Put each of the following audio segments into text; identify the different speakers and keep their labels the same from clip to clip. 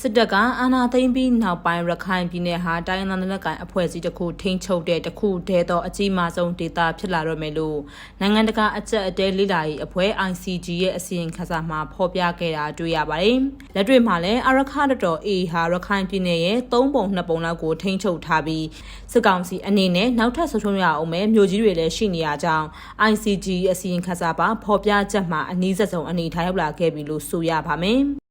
Speaker 1: စစ်တပ်ကအာဏာသိမ်းပြီးနောက်ပိုင်းရခိုင်ပြည်နယ်ဟာတိုင်းရင်းသားလက်ကိုင်အဖွဲ့အစည်းတစ်ခုထိန်းချုပ်တဲ့တစ်ခုတည်းသောအကြီးမားဆုံးဒေသဖြစ်လာတော့မယ်လို့နိုင်ငံတကာအကြက်အတဲလိလာရေးအဖွဲ့ ICG ရဲ့အစီရင်ခံစာမှာဖော်ပြခဲ့တာတွေ့ရပါတယ်။လက်တွေ့မှာလည်းအာရခတော်တော် AA ဟာရခိုင်ပြည်နယ်ရဲ့3ပုံ2ပုံလောက်ကိုထိန်းချုပ်ထားပြီးစစ်ကောင်စီအနေနဲ့နောက်ထပ်ဆုံးရှုံးရအောင်ပဲမြို့ကြီးတွေလည်းရှိနေရကြောင်း ICG အစီရင်ခံစာပါဖော်ပြချက်မှာအနည်းဆုံးအနေထားရောက်လာခဲ့ပြီလို့ဆိုရပါမယ်။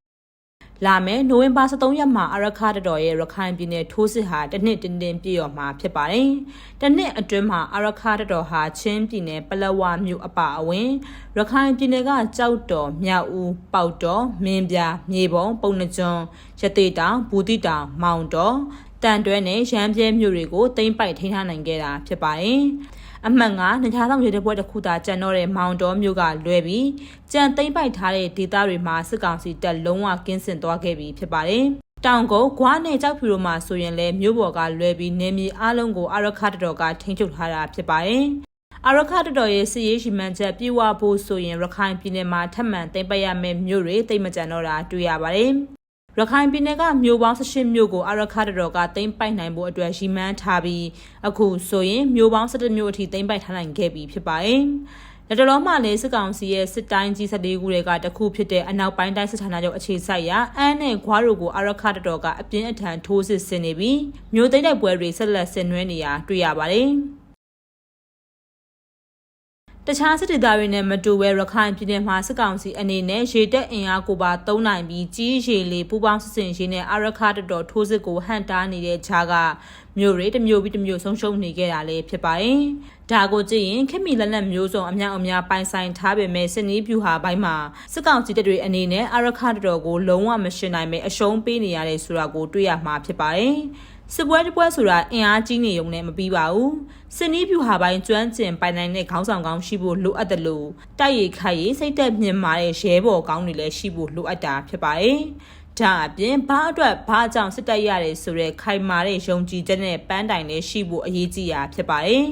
Speaker 1: လာမယ့်နိုဝင်ဘာ23ရက်မှာအာရခတော်ရဲ့ရခိုင်ပြည်နယ်ထိုးစစ်ဟာတစ်နှစ်တင်းတင်းပြည့်ရော်မှာဖြစ်ပါတယ်။တစ်နှစ်အတွင်းမှာအာရခတော်ဟာချင်းပြည်နယ်ပလက်ဝမြို့အပါအဝင်ရခိုင်ပြည်နယ်ကကြောက်တော်မြောက်ဦးပေါက်တော်မင်းပြမြေပုံပုံနှကျွန်းရသေတောင်ဘူးတိတောင်မောင်တော်တန်တွဲနဲ့ရမ်းပြဲမြို့တွေကိုသိမ်းပိုက်ထိန်းထားနိုင်ခဲ့တာဖြစ်ပါတယ်။အမှတ်9နေသားဆောင်ရဲတဲ့ဘွဲတစ်ခုသာကျန်တော့တဲ့မောင်တော်မျိုးကလွဲပြီးကြံသိမ့်ပိုက်ထားတဲ့ဒေသတွေမှာစစ်ကောင်စီတပ်လုံးဝကင်းစင်သွားခဲ့ပြီဖြစ်ပါတယ်။တောင်ကုန်းဂွားနဲ့ကြောက်ဖြူတို့မှာဆိုရင်လည်းမြို့ပေါ်ကလွဲပြီးနေမြေအလုံးကိုအာရခတော်ကထိန်းချုပ်ထားတာဖြစ်ပါတယ်။အာရခတော်ရဲ့စစ်ရေးရှိမှန်းချက်ပြေဝဖို့ဆိုရင်ရခိုင်ပြည်နယ်မှာထပ်မံသိမ့်ပိုက်ရမယ့်မြို့တွေသိမ့်မကြံတော့တာတွေ့ရပါတယ်။ရခိုင်ပြည်နယ်ကမြို့ပေါင်း18မြို့ကိုအာရခတော်ကသိမ်းပိုက်နိုင်ဖို့အတွက်ရည်မှန်းထားပြီးအခုဆိုရင်မြို့ပေါင်း17မြို့အထိသိမ်းပိုက်ထားနိုင်ခဲ့ပြီဖြစ်ပါတယ်။လက်တော်မှလည်းစစ်ကောင်စီရဲ့စစ်တိုင်းကြီး14ခုတွေကတခုဖြစ်တဲ့အနောက်ပိုင်းတိုင်းစစ်ဌာနချုပ်အခြေစိုက်ရာအန်းနဲ့ခွားတို့ကိုအာရခတော်ကအပြင်းအထန်ထိုးစစ်ဆင်နေပြီးမြို့သိမ်းတိုက်ပွဲတွေဆက်လက်ဆင်နွှဲနေရတွေ့ရပါတယ်။တခြားစစ်ဒေသတွေနဲ့မတူဘဲရခိုင်ပြည်နယ်မှာစစ်ကောင်စီအနေနဲ့ရေတပ်အင်အားကိုပါသုံးနိုင်ပြီးကြီးရေလေပူပေါင်းစစ်စင်ရေးနဲ့အာရခတော်ထိုးစစ်ကိုဟန့်တားနေတဲ့ခြားကမြို့တွေတစ်မြို့ပြီးတစ်မြို့ဆုံးရှုံးနေခဲ့တာလည်းဖြစ်ပါတယ်။ဒါကိုကြည့်ရင်ခင်မီလက်နက်မျိုးစုံအများအများပိုင်ဆိုင်ထားပေမဲ့စစ်နီးပြူဟာဘိုင်းမှာစစ်ကောင်စီတပ်တွေအနေနဲ့အာရခတော်ကိုလုံးဝမရှင်နိုင်ပဲအရှုံးပေးနေရတယ်ဆိုတာကိုတွေ့ရမှာဖြစ်ပါတယ်။စစ်ပွဲတစ်ပွဲဆိုတာအင်အားကြီးနေုံနဲ့မပြီးပါဘူးစစ်နီးပြူဟာပိုင်းကျွမ်းကျင်ပိုင်နိုင်တဲ့ခေါင်းဆောင်ကောင်းရှိဖို့လိုအပ်တယ်လို့တိုက်ရိုက်ခိုက်ရေးစိတ်သက်မြင်မာတဲ့ရဲဘော်ကောင်းတွေလည်းရှိဖို့လိုအပ်တာဖြစ်ပါတယ်ဒါအပြင်ဘာအတွက်ဘာကြောင့်စစ်တိုက်ရတယ်ဆိုတဲ့ခိုင်မာတဲ့ယုံကြည်ချက်နဲ့ပန်းတိုင်လေးရှိဖို့အရေးကြီးတာဖြစ်ပါတယ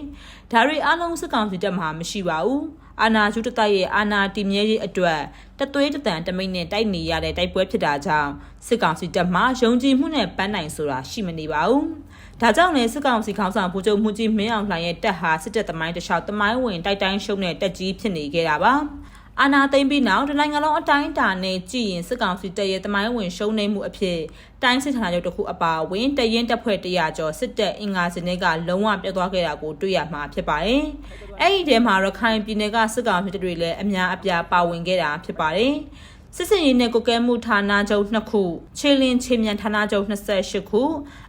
Speaker 1: ်ဒါတွေအလုံးစစ်ကောင်စီတက်မှာမရှိပါဘူးအာနာကျူတတိုက်ရဲ့အာနာတီမြဲရေးအတွက်တသွေးတတန်တမိတ်နဲ့တိုက်နေရတဲ့တိုက်ပွဲဖြစ်တာကြောင့်စစ်ကောင်စီတပ်မှယုံကြည်မှုနဲ့ပန်းနိုင်ဆိုတာရှိမနေပါဘူး။ဒါကြောင့်လည်းစစ်ကောင်စီခေါင်းဆောင်ဗိုလ်ချုပ်မှုကြီးမင်းအောင်လှိုင်ရဲ့တပ်ဟာစစ်တပ်သမိုင်းတစ်လျှောက်သမိုင်းဝင်တိုက်တိုင်းရှုံးတဲ့တပ်ကြီးဖြစ်နေခဲ့တာပါ။အာနာသိမ့်ပြီးနောက်တနိုင်ငံလုံးအတိုင်းအတာနဲ့ကြည်ရင်စစ်ကောင်စီတပ်ရဲ့သမိုင်းဝင်ရှုံးနေမှုအဖြစ်တိုင်းစစ်ဌာနချုပ်တစ်ခုအပါအဝင်တရင်တပ်ဖွဲ့100ကျော်စစ်တပ်အင်္ဂါစနစ်ကလုံးဝပြတ်သွားခဲ့တာကိုတွေ့ရမှာဖြစ်ပါတယ်။အဲ့ဒီထဲမှာရခိုင်ပြည်နယ်ကစစ်ကောင်စီတပ်တွေလည်းအများအပြားပါဝင်ခဲ့တာဖြစ်ပါတယ်။စစ်စင်ရေးနဲ့ကိုကဲမှုဌာနချုပ်2ခုခြေလင်းခြေမြန်ဌာနချုပ်28ခု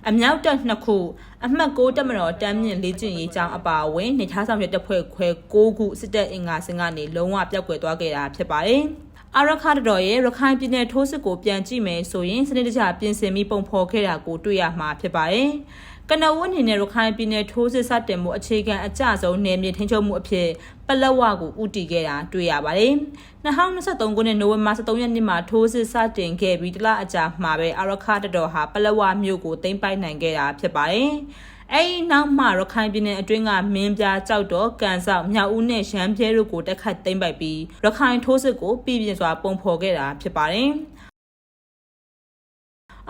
Speaker 1: အမြောက်တပ်2ခုအမှတ်6တပ်မတော်တမ်းမြင့်လေ့ကျင့်ရေးကျောင်းအပါအဝင်နေသားဆောင်ရတပ်ဖွဲ့ခွဲ6ခုစစ်တပ်အင်္ဂါစင်ကနေလုံးဝပျောက်ကွယ်သွားခဲ့တာဖြစ်ပါတယ်။အာရခတော်ရဲ့ရခိုင်ပြည်နယ်ထိုးစစ်ကိုပြန်ကြည့်မယ်ဆိုရင်စနစ်တကျပြင်ဆင်ပြီးပုံဖော်ခဲ့တာကိုတွေ့ရမှာဖြစ်ပါတယ်။ကနဝအနေနဲ့ရခိုင်ပြည်နယ်ထိုးစစ်စတင်မှုအခြေခံအကျဆုံးနယ်မြေထိန်းချုပ်မှုအဖြစ်ပလက်ဝကိုဦးတည်ခဲ့တာတွေ့ရပါတယ်။2023ခုနှစ်နိုဝင်ဘာ23ရက်နေ့မှာထိုးစစ်စတင်ခဲ့ပြီးတလအကြာမှာပဲအာရခတော်ဟာပလက်ဝမြို့ကိုသိမ်းပိုက်နိုင်ခဲ့တာဖြစ်ပါတယ်။အဲဒီနောက်မှရခိုင်ပြည်နယ်အတွင်းကမင်းပြကြောက်တော်ကန်ဆောက်မြောက်ဦးနဲ့ရမ်းပြဲတို့ကိုတက်ခတ်သိမ်းပိုက်ပြီးရခိုင်ထိုးစစ်ကိုပြည်ပြင်းစွာပုံဖော်ခဲ့တာဖြစ်ပါတယ်။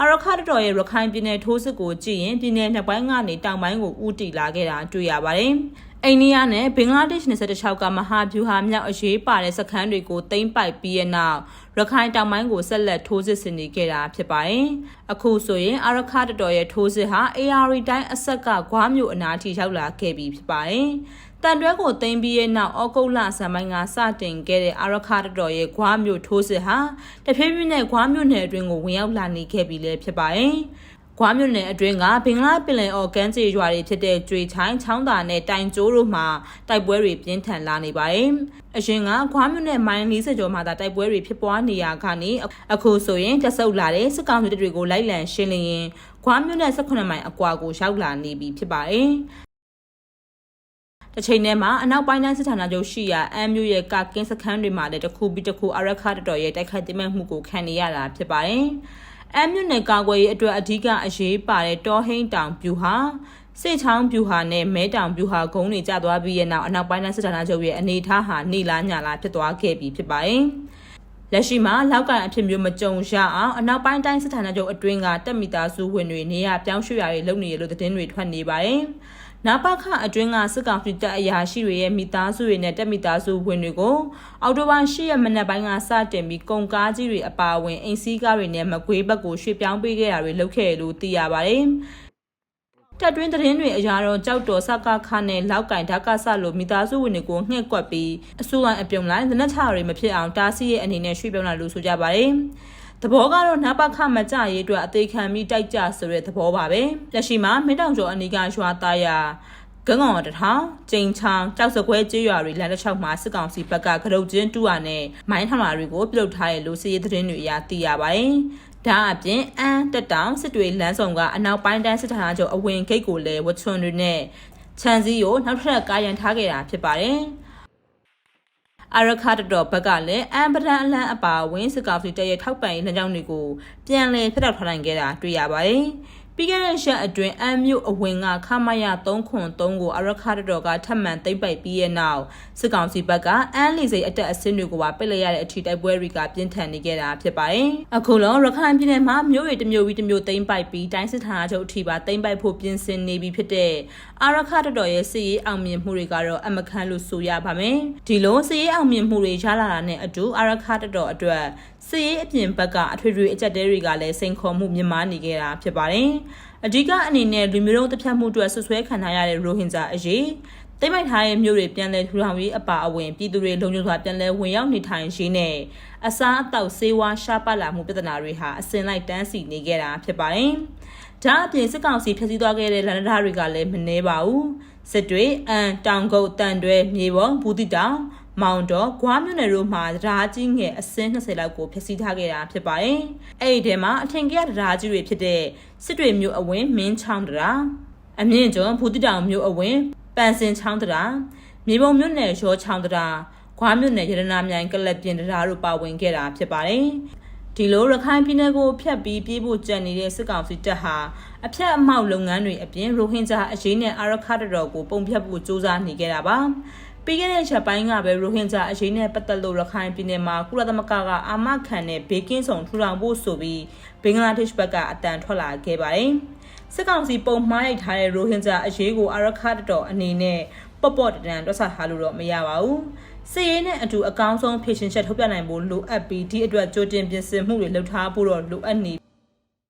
Speaker 1: အာရခတော်ရဲ့ရခိုင်ပြည်နယ်ထိုးစစ်ကိုကြည့်ရင်ပြည်နယ်နှစ်ပိုင်းကနေတောင်ပိုင်းကိုဦးတည်လာခဲ့တာတွေ့ရပါတယ်။အိန္ဒိယနဲ့ဘင်္ဂလားဒေ့ရှ်နယ်စပ်တစ်လျှောက်ကမဟာဗျူဟာမြောက်အရေးပါတဲ့စခန်းတွေကိုသိမ်းပိုက်ပြီးတဲ့နောက်ရခိုင်တောင်ပိုင်းကိုဆက်လက်ထိုးစစ်ဆင်နေခဲ့တာဖြစ်ပါတယ်။အခုဆိုရင်အာရခတော်ရဲ့ထိုးစစ်ဟာ AR တိုင်းအဆက်ကဂွားမြို့အနားထိရောက်လာခဲ့ပြီဖြစ်ပါတယ်။တန်တွဲကိုသိမ်းပြီးရဲ့နောက်ဩဂုတ်လဆန်ပိုင်းကစတင်ခဲ့တဲ့အာရခတော်ရဲ့ဂွားမြို့ထိုးစစ်ဟာတဖြည်းဖြည်းနဲ့ဂွားမြို့နယ်အတွင်းကိုဝင်ရောက်လာနေခဲ့ပြီလည်းဖြစ်ပါတယ်။ဂွားမြို့နယ်အတွင်းကဘင်္ဂလားပင်လယ်အော်ကမ်းခြေရွာတွေဖြစ်တဲ့ကျွေချိုင်းချောင်းသာနဲ့တိုင်ကျိုးတို့မှာတိုက်ပွဲတွေပြင်းထန်လာနေပါတယ်။အရင်ကဂွားမြို့နယ်မိုင်40ကျော်မှာတိုက်ပွဲတွေဖြစ်ပွားနေရကနေအခုဆိုရင်တဆုပ်လာတဲ့စစ်ကောင်စီတပ်တွေကိုလိုက်လံရှင်းလင်းရင်ဂွားမြို့နယ်18မိုင်အကွာကိုရောက်လာနေပြီဖြစ်ပါတယ်။တစ်ချိန်တည်းမှာအနောက်ပိုင်းတိုင်းစစ်ဌာနချုပ်ရှိရာအမ်းမြို့ရဲ့ကကင်းစခန်းတွေမှာလည်းတစ်ခုပြီးတစ်ခုအာရခတော်ရဲ့တိုက်ခိုက်သိမ်းပိုက်မှုကိုခံနေရတာဖြစ်ပါတယ်။အမ်းမြို့နယ်ကာကွယ်ရေးအတွက်အဓိကအရေးပါတဲ့တောဟိန်းတောင်ပြူဟာစိတ်ချောင်းပြူဟာနဲ့မဲတောင်ပြူဟာဂုံးတွေကျသွားပြီးရဲ့နောက်အနောက်ပိုင်းတိုင်းစစ်ဌာနချုပ်ရဲ့အနေအထားဟာနေလားညလားဖြစ်သွားခဲ့ပြီဖြစ်ပါတယ်။ လက်ရှိမှာလောက်ကန်အဖြစ်မျိုးမကြုံရအောင်အနောက်ပိုင်းတိုင်းစစ်ဌာနချုပ်အတွင်းကတပ်မိသားစုဝင်တွေနေရပြောင်းရွှေ့ရတွေလုပ်နေရလို့သတင်းတွေထွက်နေပါတယ်။နာပခအတွင်းကစစ်ကောင်စီတပ်အရာရှိတွေရဲ့မိသားစုတွေနဲ့တပ်မိသားစုဝင်တွေကိုအော်တိုဘာ10ရက်မနက်ပိုင်းကစတင်ပြီးကုန်ကားကြီးတွေအပါအဝင်အိမ်စီးကားတွေနဲ့မကွေးဘက်ကိုရွှေ့ပြောင်းပေးခဲ့တာတွေလုပ်ခဲ့လို့သိရပါတယ်။တက်တွင်းသတင်းတွေအရာတော့ကြောက်တော်စကားခါနဲ့လောက်ကင်ဓာကဆလို့မိသားစုဝင်တွေကိုငှက်ကွက်ပြီးအစိုးရအပြုံလိုက်လက်နက်ချတွေမဖြစ်အောင်တားဆီးရဲ့အနေနဲ့ရွှေ့ပြောင်းလာလို့ဆိုကြပါတယ်။သဘောကတော့နပခမကြရေးအတွက်အသေးခံပြီးတိုက်ကြဆိုတဲ့သဘောပါပဲ။လက်ရှိမှာမင်းတောင်ကျော်အနီးကရွာသားရကငေါတထောင်ကျိန်ချောင်းကြောက်စကွဲကျေးရွာတွေလမ်းတစ်လျှောက်မှာစစ်ကောင်စီဘက်ကကရုတ်ချင်းတူရနဲ့မိုင်းထောင်လာတွေကိုပြုတ်ထားတဲ့လူစီးသတင်းတွေအရသိရပါတယ်။ဒါအပြင်တက်တောင်စစ်တွေလမ်းဆောင်ကအနောက်ပိုင်းတိုင်းစစ်ဌာနချုပ်အဝင်ဂိတ်ကိုလည်းဝချွန်တွေနဲ့ခြံစည်းကိုနောက်ထပ်ကားရန်ထားခဲ့တာဖြစ်ပါတယ်။အာရခတ်တော်ဘက်ကလည်းပဒန်အလန့်အပါဝင်စစ်ကောင်စီတပ်ရဲ့ထောက်ပံ့ရေးလမ်းကြောင်းတွေကိုပြန်လည်ဖျက်တောက်ထားနိုင်ခဲ့တာတွေ့ရပါတယ်။ပြီးခဲ့တဲ့ရက်အတွင်းမြို့အဝင်ကခမရ303ကိုအာရခတ်တော်ကထပ်မံသိမ်းပိုက်ပြီးရဲ့နောက်စစ်ကောင်စီဘက်ကလီစိတ်အတက်အဆင်းတွေကိုပါပိတ်လိုက်ရတဲ့အထိတိုက်ပွဲတွေကပြင်းထန်နေခဲ့တာဖြစ်ပါတယ်။အခုလုံးရခိုင်ပြည်နယ်မှာမြို့တွေတစ်မြို့ပြီးတစ်မြို့သိမ်းပိုက်ပြီးတိုင်းစစ်ဌာနချုပ်အထိပါသိမ်းပိုက်ဖို့ပြင်ဆင်နေပြီဖြစ်တဲ့အာရခတ်တော်ရဲ့စစ်ရေးအောင်မြင်မှုတွေကတော့အမခန့်လို့ဆိုရပါမယ်။ဒီလိုစစ်ရေးအောင်မြင်မှုတွေရလာတာနဲ့အတူအာရခတ်တော်အတွက်စစ်ရေးအပြင်ဘက်ကအထွေထွေအကြက်တဲတွေကလည်းစိန်ခေါ်မှုမြင့်မားနေခဲ့တာဖြစ်ပါတယ်။အဓိကအနေနဲ့လူမျိုးတုံးတစ်ဖြတ်မှုအတွက်ဆွဆွဲခံထားရတဲ့ရိုဟင်ဂျာအရေးတိမ့်မိုက်ထားတဲ့မြို့တွေပြန်လည်ထူထောင်ရေးအပါအဝင်ပြည်သူတွေလုံခြုံစွာပြန်လည်ဝင်ရောက်နေထိုင်ရေးနဲ့အစားအသောက်ဆေးဝါးရှားပါလာမှုပြဿနာတွေဟာအစင်လိုက်တန်းစီနေခဲ့တာဖြစ်ပါတယ်။ဒါအပြင်စစ်ကောင်စီဖျက်ဆီးသွားခဲ့တဲ့လမ်းဓာတ်တွေကလည်းမနှဲပါဘူး။စစ်တွေတောင်ကုတ်တန်တွဲမြေပေါ်ဘူးတိတောင်မောင်တော်ဂွားမြို့နယ်တို့မှာတရားကြီးငယ်အစင်း20လောက်ကိုဖျက်ဆီးထားခဲ့တာဖြစ်ပါတယ်။အဲ့ဒီထဲမှာအထင်ကြီးတရားကြီးတွေဖြစ်တဲ့စစ်တွေမြို့အဝင်မင်းချောင်းတရားအမြင့်ကျော်ဘူးတိတောင်မြို့အဝင်ပန်စင်ချောင်းတရားမြေပုံမြို့နယ်ရောချောင်းတရားဂွားမြို့နယ်ရတနာမြိုင်ကလပ်ပြင်တရားတို့ပါဝင်ခဲ့တာဖြစ်ပါတယ်။ဒီလိုရခိုင်ပြည်နယ်ကိုဖျက်ပြီးပြေးဖို့ကြံနေတဲ့စစ်ကောင်စီတပ်ဟာအဖြတ်အမှောက်လုပ်ငန်းတွေအပြင်ရိုဟင်ဂျာအရေးနဲ့အာရခတ်တော်ကိုပုံဖြတ်ဖို့စ조사နေခဲ့တာပါ။ပြီးခဲ့တဲ့ချက်ပိုင်းကပဲရိုဟင်ဂျာအရေးနဲ့ပတ်သက်လို့ရခိုင်ပြည်နယ်မှာကုလသမဂ္ဂကအာမခံတဲ့ဘေးကင်းဆောင်ထူထောင်ဖို့ဆိုပြီးဘင်္ဂလားဒေ့ရှ်ဘက်ကအတန်ထွက်လာခဲ့ပါတယ်။စစ်ကောင်စီပုံမှားရိုက်ထားတဲ့ရိုဟင်ဂျာအရေးကိုအာရခတ်တော်အနေနဲ့ပေါ့တန်တွက်ဆထားလို့တော့မရပါဘူး။စစ်ရေးနဲ့အတူအကောင်းဆုံးဖြည့်ရှင်ချက်ထုတ်ပြနိုင်ဖို့လိုအပ်ပြီးဒီအတွက်ကြိုတင်ပြင်ဆင်မှုတွေလုပ်ထားဖို့တော့လိုအပ်နေ